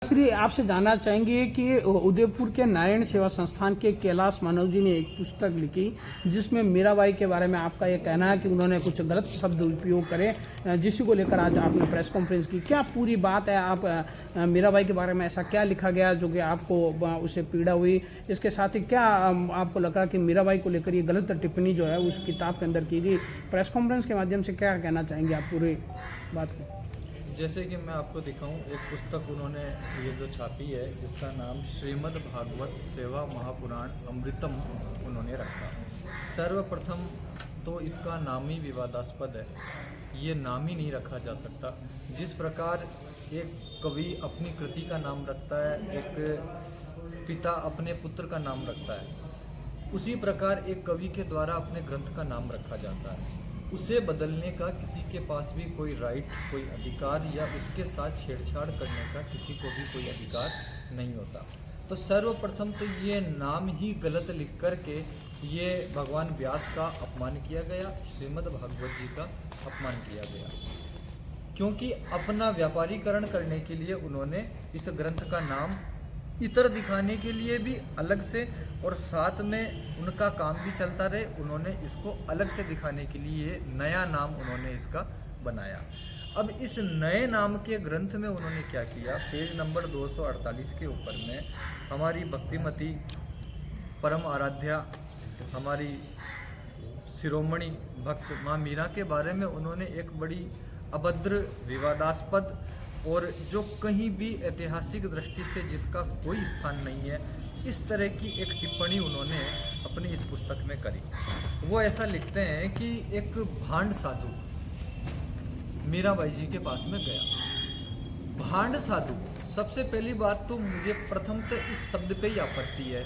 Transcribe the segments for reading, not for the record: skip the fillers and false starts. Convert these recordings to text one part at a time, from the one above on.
श्री आपसे जानना चाहेंगे कि उदयपुर के नारायण सेवा संस्थान के कैलाश मानव जी ने एक पुस्तक लिखी जिसमें मीराबाई के बारे में आपका ये कहना है कि उन्होंने कुछ गलत शब्द उपयोग करे, जिसी को लेकर आज आपने प्रेस कॉन्फ्रेंस की। क्या पूरी बात है? आप मीराबाई के बारे में ऐसा क्या लिखा गया जो कि आपको उससे पीड़ा हुई? इसके साथ ही क्या आपको लगा कि मीराबाई को लेकर ये गलत टिप्पणी जो है उस किताब के अंदर की गई? प्रेस कॉन्फ्रेंस के माध्यम से क्या कहना चाहेंगे आप पूरी बात को? जैसे कि मैं आपको दिखाऊं, एक पुस्तक उन्होंने ये जो छापी है जिसका नाम श्रीमद् भागवत सेवा महापुराण अमृतम उन्होंने रखा। सर्वप्रथम तो इसका नाम ही विवादास्पद है, ये नाम ही नहीं रखा जा सकता। जिस प्रकार एक कवि अपनी कृति का नाम रखता है, एक पिता अपने पुत्र का नाम रखता है, उसी प्रकार एक कवि के द्वारा अपने ग्रंथ का नाम रखा जाता है। उसे बदलने का किसी के पास भी कोई राइट, कोई अधिकार या उसके साथ छेड़छाड़ करने का किसी को भी कोई अधिकार नहीं होता। तो सर्वप्रथम तो ये नाम ही गलत लिख कर के ये भगवान व्यास का अपमान किया गया, श्रीमद् भागवत जी का अपमान किया गया, क्योंकि अपना व्यापारीकरण करने के लिए उन्होंने इस ग्रंथ का नाम इतर दिखाने के लिए भी अलग से और साथ में उनका काम भी चलता रहे, उन्होंने इसको अलग से दिखाने के लिए नया नाम उन्होंने इसका बनाया। अब इस नए नाम के ग्रंथ में उन्होंने क्या किया, पेज नंबर 248 के ऊपर में हमारी भक्तिमती परम आराध्या हमारी शिरोमणि भक्त माँ मीरा के बारे में उन्होंने एक बड़ी अभद्र, विवादास्पद और जो कहीं भी ऐतिहासिक दृष्टि से जिसका कोई स्थान नहीं है, इस तरह की एक टिप्पणी उन्होंने अपनी इस पुस्तक में करी। वो ऐसा लिखते हैं कि एक भांड साधु मीराबाई जी के पास में गया। भांड साधु, सबसे पहली बात तो मुझे प्रथम तो इस शब्द पे ही आपत्ति है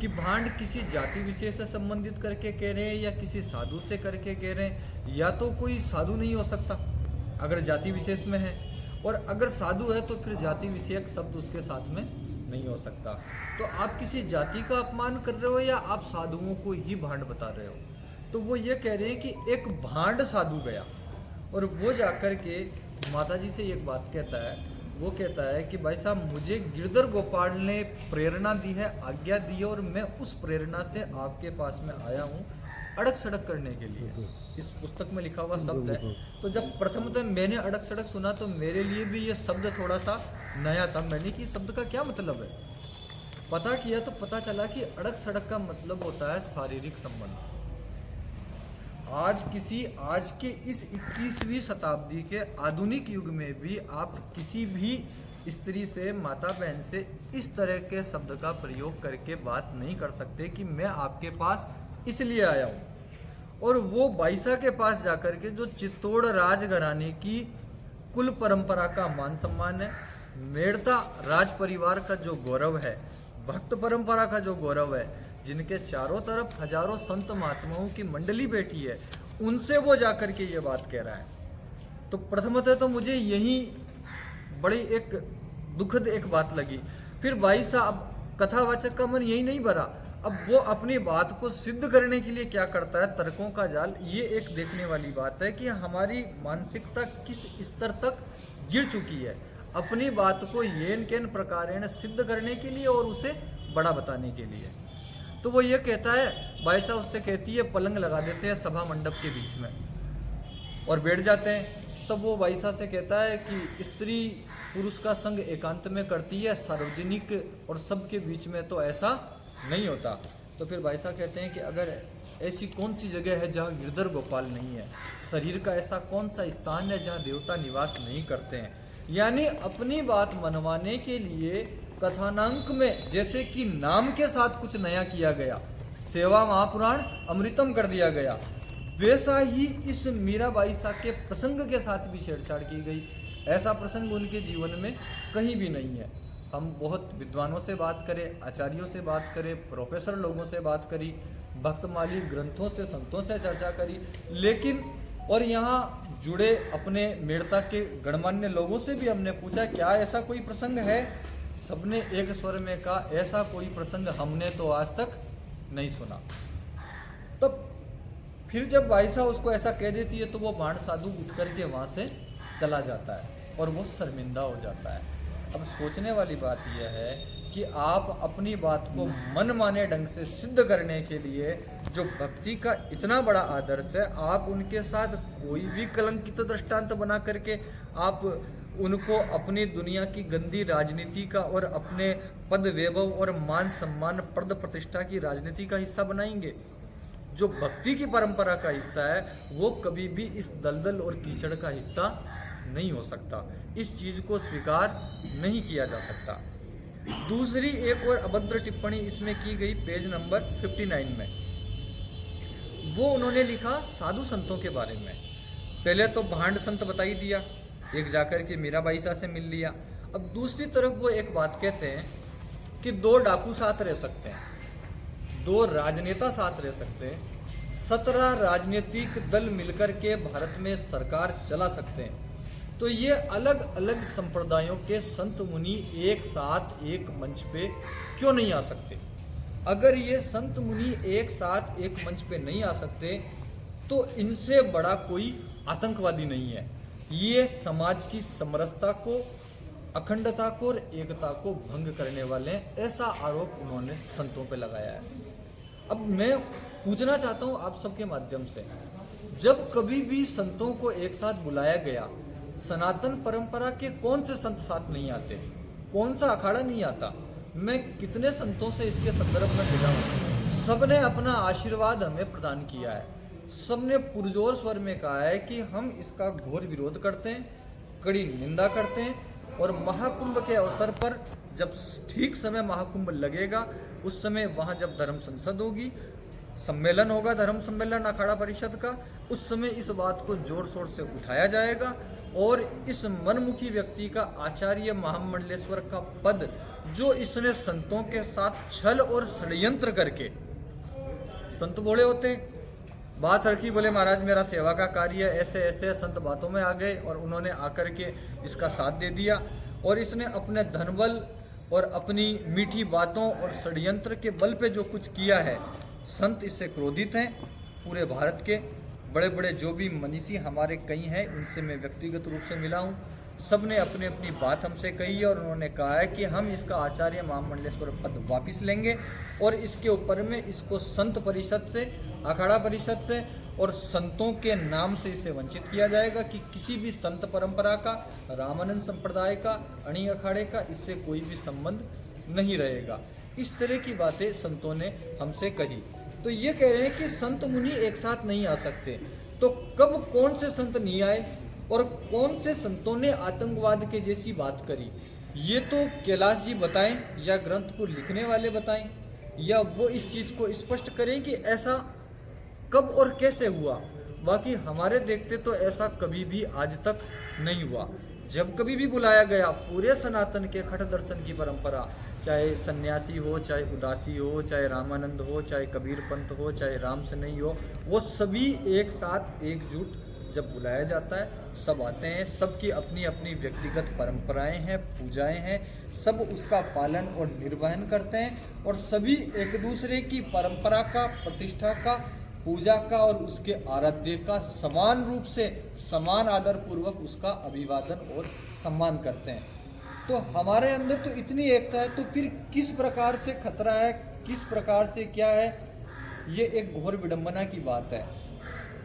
कि भांड किसी जाति विशेष से संबंधित करके कह रहे हैं या किसी साधु से करके कह रहे हैं। या तो कोई साधु नहीं हो सकता अगर जाति विशेष में है, और अगर साधु है तो फिर जाति विषयक शब्द उसके साथ में नहीं हो सकता। तो आप किसी जाति का अपमान कर रहे हो या आप साधुओं को ही भांड बता रहे हो? तो वो ये कह रहे हैं कि एक भांड साधु गया और वो जाकर के माता जी से एक बात कहता है, वो कहता है कि भाई साहब मुझे गिरधर गोपाल ने प्रेरणा दी है, आज्ञा दी है, और मैं उस प्रेरणा से आपके पास में आया हूँ अड़क सड़क करने के लिए। इस पुस्तक में लिखा हुआ शब्द है। तो जब प्रथमतः मैंने अड़क सड़क सुना तो मेरे लिए भी ये शब्द थोड़ा सा नया था। मैंने कि शब्द का क्या मतलब है, पता किया तो पता चला कि अड़क सड़क का मतलब होता है शारीरिक संबंध। आज के इस 21वीं शताब्दी के आधुनिक युग में भी आप किसी भी स्त्री से, माता बहन से इस तरह के शब्द का प्रयोग करके बात नहीं कर सकते कि मैं आपके पास इसलिए आया हूँ। और वो बाईसा के पास जाकर के जो चित्तौड़ राजघराने की कुल परंपरा का मान सम्मान है, मेड़ता राज परिवार का जो गौरव है, भक्त परंपरा का जो गौरव है, जिनके चारों तरफ हजारों संत महात्माओं की मंडली बैठी है, उनसे वो जाकर के ये बात कह रहा है। तो प्रथमतः तो मुझे यही बड़ी एक दुखद एक बात लगी। फिर भाई साहब कथावाचक का मन यही नहीं भरा, अब वो अपनी बात को सिद्ध करने के लिए क्या करता है, तर्कों का जाल। ये एक देखने वाली बात है कि हमारी मानसिकता किस स्तर तक गिर चुकी है अपनी बात को येन केन प्रकारेण सिद्ध करने के लिए और उसे बड़ा बताने के लिए। तो वो ये कहता है, भाई साहब उससे कहती है पलंग लगा देते हैं सभा मंडप के बीच में और बैठ जाते हैं। तब वो भाई साहब से कहता है कि स्त्री पुरुष का संग एकांत में करती है, सार्वजनिक और सबके बीच में तो ऐसा नहीं होता। तो फिर भाई साहब कहते हैं कि अगर ऐसी कौन सी जगह है जहाँ गिरधर गोपाल नहीं है, शरीर का ऐसा कौन सा स्थान है जहाँ देवता निवास नहीं करते हैं। यानी अपनी बात मनवाने के लिए कथानांक में जैसे कि नाम के साथ कुछ नया किया गया, सेवा महापुराण अमृतम कर दिया गया, वैसा ही इस मीराबाई साहब के प्रसंग के साथ भी छेड़छाड़ की गई। ऐसा प्रसंग उनके जीवन में कहीं भी नहीं है। हम बहुत विद्वानों से बात करें, आचार्यों से बात करें, प्रोफेसर लोगों से बात करी, भक्तमाली ग्रंथों से, संतों से चर्चा करी, लेकिन और यहाँ जुड़े अपने मेड़ता के गणमान्य लोगों से भी हमने पूछा क्या ऐसा कोई प्रसंग है। सबने एक स्वर में कहा ऐसा कोई प्रसंग हमने तो आज तक नहीं सुना। तब फिर जब भाई साहब उसको ऐसा कह देती है तो वो भांड साधु उठ करके वहाँ से चला जाता है और वो शर्मिंदा हो जाता है। अब सोचने वाली बात यह है कि आप अपनी बात को मनमाने ढंग से सिद्ध करने के लिए जो भक्ति का इतना बड़ा आदर्श है, आप उनके साथ कोई भी कलंकित दृष्टांत बना करके आप उनको अपनी दुनिया की गंदी राजनीति का और अपने पद वैभव और मान सम्मान पद प्रतिष्ठा की राजनीति का हिस्सा बनाएंगे। जो भक्ति की परंपरा का हिस्सा है वो कभी भी इस दलदल और कीचड़ का हिस्सा नहीं हो सकता। इस चीज को स्वीकार नहीं किया जा सकता। दूसरी एक और अभद्र टिप्पणी इसमें की गई पेज नंबर 59 में। वो उन्होंने लिखा साधु संतों के बारे में। पहले तो भांड संत बताई दिया, एक जाकर के मीराबाई शाह से मिल लिया। अब दूसरी तरफ वो एक बात कहते हैं कि 2 डाकू साथ रह सकते हैं, 2 राजनेता साथ रह सकते हैं, 17 राजनीतिक दल मिलकर के भारत में सरकार चला सकते हैं। तो ये अलग अलग संप्रदायों के संत मुनि एक साथ एक मंच पे क्यों नहीं आ सकते? अगर ये संत मुनि एक साथ एक मंच पे नहीं आ सकते तो इनसे बड़ा कोई आतंकवादी नहीं है। ये समाज की समरसता को, अखंडता को और एकता को भंग करने वाले हैं, ऐसा आरोप उन्होंने संतों पे लगाया है। अब मैं पूछना चाहता हूं आप सबके माध्यम से, जब कभी भी संतों को एक साथ बुलाया गया, सनातन परंपरा के कौन से संत साथ नहीं आते? कौन सा अखाड़ा नहीं आता? मैं कितने संतों से इसके संदर्भ में मिला हूँ, सबने अपना आशीर्वाद हमें प्रदान किया है। सबने पुरजोर स्वर में कहा है कि हम इसका घोर विरोध करते हैं, कड़ी निंदा करते हैं, और महाकुंभ के अवसर पर जब ठीक समय महाकुंभ लगेगा, उस समय वहाँ जब धर्म संसद होगी, सम्मेलन होगा, धर्म सम्मेलन अखाड़ा परिषद का, उस समय इस बात को जोर शोर से उठाया जाएगा और इस मनमुखी व्यक्ति का आचार्य महामंडलेश्वर का पद, जो इसने संतों के साथ छल और षड्यंत्र करके, संत बोले होते हैं, बात रखी, बोले महाराज मेरा सेवा का कार्य ऐसे ऐसे, संत बातों में आ गए और उन्होंने आकर के इसका साथ दे दिया, और इसने अपने धनबल और अपनी मीठी बातों और षड्यंत्र के बल पे जो कुछ किया है, संत इससे क्रोधित हैं। पूरे भारत के बड़े बड़े जो भी मनीषी हमारे कई हैं, उनसे मैं व्यक्तिगत रूप से मिला हूँ, सब ने अपनी अपनी बात हमसे कही है और उन्होंने कहा है कि हम इसका आचार्य महामंडलेश्वर पद वापस लेंगे और इसके ऊपर में इसको संत परिषद से, अखाड़ा परिषद से और संतों के नाम से इसे वंचित किया जाएगा कि किसी भी संत परंपरा का, रामानंद संप्रदाय का, अणी अखाड़े का इससे कोई भी संबंध नहीं रहेगा। इस तरह की बातें संतों ने हमसे कही। तो ये कह रहे हैं कि संत मुनि एक साथ नहीं आ सकते, तो कब कौन से संत नहीं आए और कौन से संतों ने आतंकवाद के जैसी बात करी, ये तो कैलाश जी बताएं या ग्रंथ को लिखने वाले बताएं, या वो इस चीज को स्पष्ट करें कि ऐसा कब और कैसे हुआ। बाकी हमारे देखते तो ऐसा कभी भी आज तक नहीं हुआ। जब कभी भी बुलाया गया, पूरे सनातन के खट दर्शन की परंपरा, चाहे सन्यासी हो, चाहे उदासी हो, चाहे रामानंद हो, चाहे कबीर पंथ हो, चाहे राम से नहीं हो, वो सभी एक साथ एकजुट जब बुलाया जाता है सब आते हैं। सबकी अपनी अपनी व्यक्तिगत परंपराएं हैं, पूजाएं हैं, सब उसका पालन और निर्वहन करते हैं और सभी एक दूसरे की परंपरा का, प्रतिष्ठा का, पूजा का और उसके आराध्य का समान रूप से, समान आदर पूर्वक उसका अभिवादन और सम्मान करते हैं। तो हमारे अंदर तो इतनी एकता है, तो फिर किस प्रकार से खतरा है, किस प्रकार से क्या है, ये एक घोर विडंबना की बात है।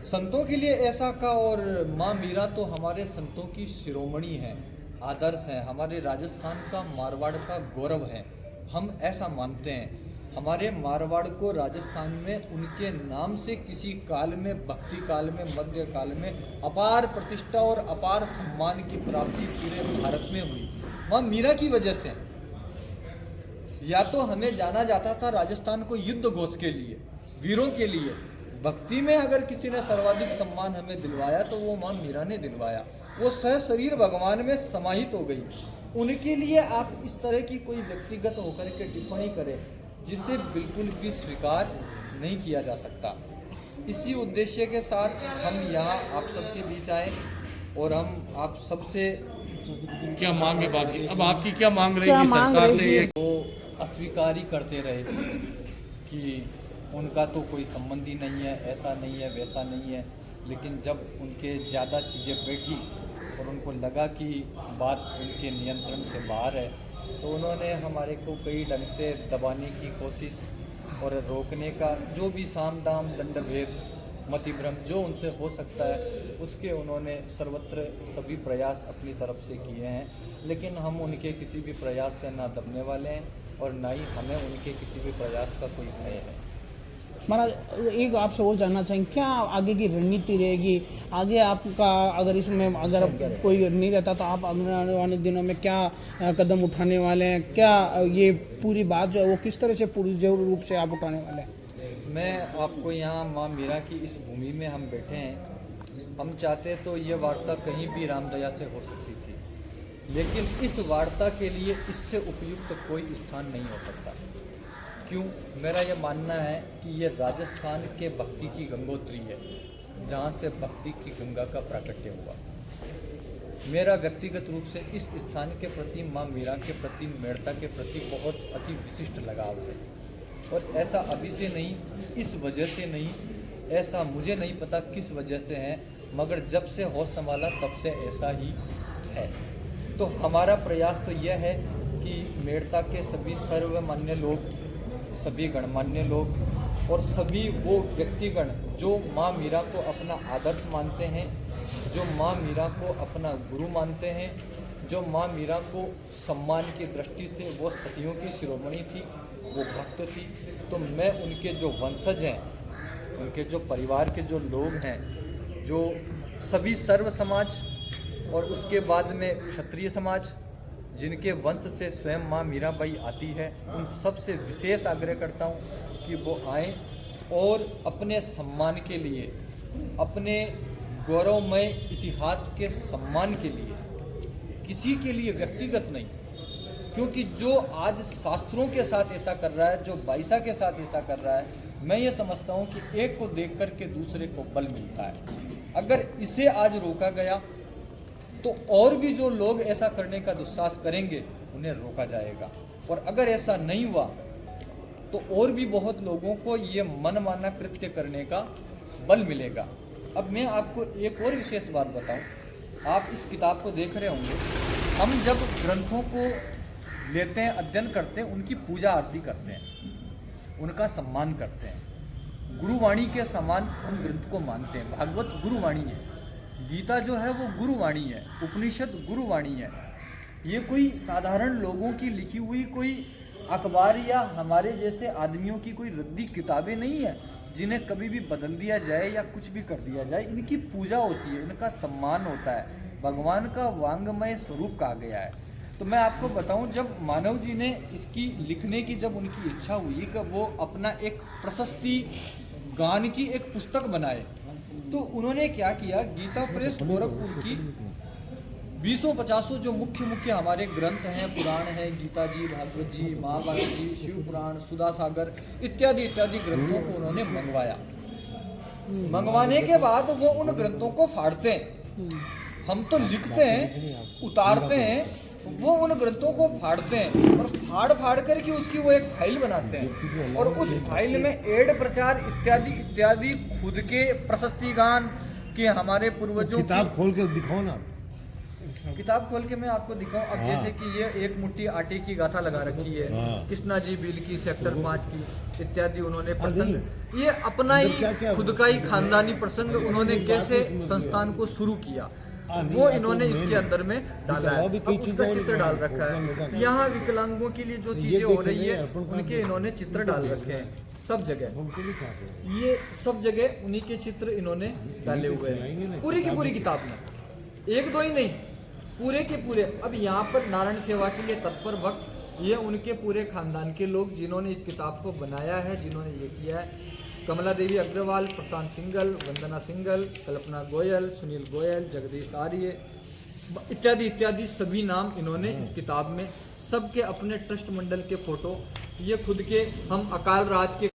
संतों के लिए ऐसा का, और माँ मीरा तो हमारे संतों की शिरोमणि है, आदर्श है, हमारे राजस्थान का, मारवाड़ का गौरव है, हम ऐसा मानते हैं। हमारे मारवाड़ को राजस्थान में उनके नाम से किसी काल में, भक्ति काल में, मध्य काल में अपार प्रतिष्ठा और अपार सम्मान की प्राप्ति पूरे भारत में हुई माँ मीरा की वजह से। या तो हमें जाना जाता था राजस्थान को युद्ध घोष के लिए, वीरों के लिए। भक्ति में अगर किसी ने सर्वाधिक सम्मान हमें दिलवाया तो वो माँ मीरा ने दिलवाया। वो सह शरीर भगवान में समाहित हो गई। उनके लिए आप इस तरह की कोई व्यक्तिगत होकर के टिप्पणी करें जिसे बिल्कुल भी स्वीकार नहीं किया जा सकता। इसी उद्देश्य के साथ हम यहाँ आप सबके बीच आए और हम आप सबसे क्या मांग है बाकी, अब आपकी क्या मांग रहेगी सरकार से? ये वो अस्वीकार ही करते रहे कि उनका तो कोई संबंध ही नहीं है, ऐसा नहीं है, वैसा नहीं है। लेकिन जब उनके ज़्यादा चीज़ें बैठी और उनको लगा कि बात उनके नियंत्रण से बाहर है, तो उन्होंने हमारे को कई ढंग से दबाने की कोशिश और रोकने का, जो भी साम दाम दंड भेद मतिभ्रम जो उनसे हो सकता है उसके उन्होंने सर्वत्र सभी प्रयास अपनी तरफ से किए हैं, लेकिन हम उनके किसी भी प्रयास से ना दबने वाले हैं और ना ही हमें उनके किसी भी प्रयास का कोई भय है। महाराज एक आपसे और जानना चाहेंगे, क्या आगे की रणनीति रहेगी? आगे आपका अगर इसमें अगर कोई नहीं रहता तो आप आने वाले दिनों में क्या कदम उठाने वाले हैं? क्या ये पूरी बात जो है वो किस तरह से पूरी जरूर रूप से आप उठाने वाले हैं? मैं आपको यहाँ माँ मीरा की इस भूमि में हम बैठे हैं, हम चाहते तो ये वार्ता कहीं भी रामदया से हो सकती थी, लेकिन इस वार्ता के लिए इससे उपयुक्त कोई स्थान नहीं हो सकता। क्यों? मेरा यह मानना है कि ये राजस्थान के भक्ति की गंगोत्री है, जहाँ से भक्ति की गंगा का प्राकट्य हुआ। मेरा व्यक्तिगत रूप से इस स्थान के प्रति, माँ मीरा के प्रति, मेड़ता के प्रति बहुत अति विशिष्ट लगाव है, और ऐसा अभी से नहीं, इस वजह से नहीं, ऐसा मुझे नहीं पता किस वजह से है, मगर जब से होश संभाला तब से ऐसा ही है। तो हमारा प्रयास तो यह है कि मेड़ता के सभी सर्वमान्य लोग, सभी गणमान्य लोग और सभी वो व्यक्तिगण जो माँ मीरा को अपना आदर्श मानते हैं, जो माँ मीरा को अपना गुरु मानते हैं, जो माँ मीरा को सम्मान की दृष्टि से वो सतियों की शिरोमणि थी, वो भक्त थी, तो मैं उनके जो वंशज हैं, उनके जो परिवार के जो लोग हैं, जो सभी सर्व समाज और उसके बाद में क्षत्रिय समाज, जिनके वंश से स्वयं माँ मीराबाई आती है, उन सब से विशेष आग्रह करता हूँ कि वो आएँ और अपने सम्मान के लिए, अपने गौरवमय इतिहास के सम्मान के लिए, किसी के लिए व्यक्तिगत नहीं, क्योंकि जो आज शास्त्रों के साथ ऐसा कर रहा है, जो बाईसा के साथ ऐसा कर रहा है, मैं ये समझता हूँ कि एक को देख कर के दूसरे को बल मिलता है। अगर इसे आज रोका गया तो और भी जो लोग ऐसा करने का दुस्साहस करेंगे उन्हें रोका जाएगा, और अगर ऐसा नहीं हुआ तो और भी बहुत लोगों को ये मनमाना कृत्य करने का बल मिलेगा। अब मैं आपको एक और विशेष बात बताऊं, आप इस किताब को देख रहे होंगे, हम जब ग्रंथों को लेते हैं, अध्ययन करते हैं, उनकी पूजा आरती करते हैं, उनका सम्मान करते हैं, गुरुवाणी के समान हम ग्रंथ को मानते हैं। भागवत गुरुवाणी है, गीता जो है वो गुरुवाणी है, उपनिषद गुरुवाणी है। ये कोई साधारण लोगों की लिखी हुई कोई अखबार या हमारे जैसे आदमियों की कोई रद्दी किताबें नहीं है जिन्हें कभी भी बदल दिया जाए या कुछ भी कर दिया जाए। इनकी पूजा होती है, इनका सम्मान होता है, भगवान का वांगमय स्वरूप कहा गया है। तो मैं आपको बताऊं, जब मानव जी ने इसकी लिखने की जब उनकी इच्छा हुई कि वो अपना एक प्रशस्ति गान की एक पुस्तक बनाए, तो उन्होंने क्या किया, गीता प्रेस गोरखपुर की 250 जो मुख्य हमारे ग्रंथ हैं, पुराण हैं, गीता जी, भागवत जी, महाभारत जी, शिव पुराण, सुधा सागर इत्यादि ग्रंथों को उन्होंने मंगवाया। मंगवाने के बाद वो उन ग्रंथों को फाड़ते हैं, हम तो लिखते हैं, उतारते हैं, वो उन ग्रंथों को फाड़ते हैं और फाड़ करके उसकी वो एक फाइल बनाते हैं, और उस फाइल में एड प्रचार इत्यादि खुद के प्रशस्ति गान के हमारे पूर्वजों किताब खोल के दिखाओ ना। किताब खोल के मैं आपको दिखाऊं। अब जैसे कि ये एक मुट्ठी आटे की गाथा लगा रखी है, कृष्णा जी बिल की, सेक्टर 5 की इत्यादि उन्होंने प्रसंग, ये अपना ही खुद का ही खानदानी प्रसंग उन्होंने कैसे संस्थान को शुरू किया वो इन्होंने इसके अंदर में डाला है। अब उसका चित्र डाल रखा है। यहाँ विकलांगों के लिए जो चीजें हो रही है उनके इन्होंने चित्र डाल रखे हैं सब जगह, ये सब जगह उन्हीं के चित्र इन्होंने डाले हुए हैं पूरी की पूरी किताब में, एक दो ही नहीं, पूरे के पूरे। अब यहाँ पर नारायण सेवा के लिए तत्पर भक्त, ये उनके पूरे खानदान के लोग जिन्होंने इस किताब को बनाया है, जिन्होंने ये किया है, कमला देवी अग्रवाल, प्रशांत सिंगल, वंदना सिंगल, कल्पना गोयल, सुनील गोयल, जगदीश आर्य इत्यादि सभी नाम इन्होंने इस किताब में, सबके अपने ट्रस्ट मंडल के फोटो, ये खुद के हम अकाल राज के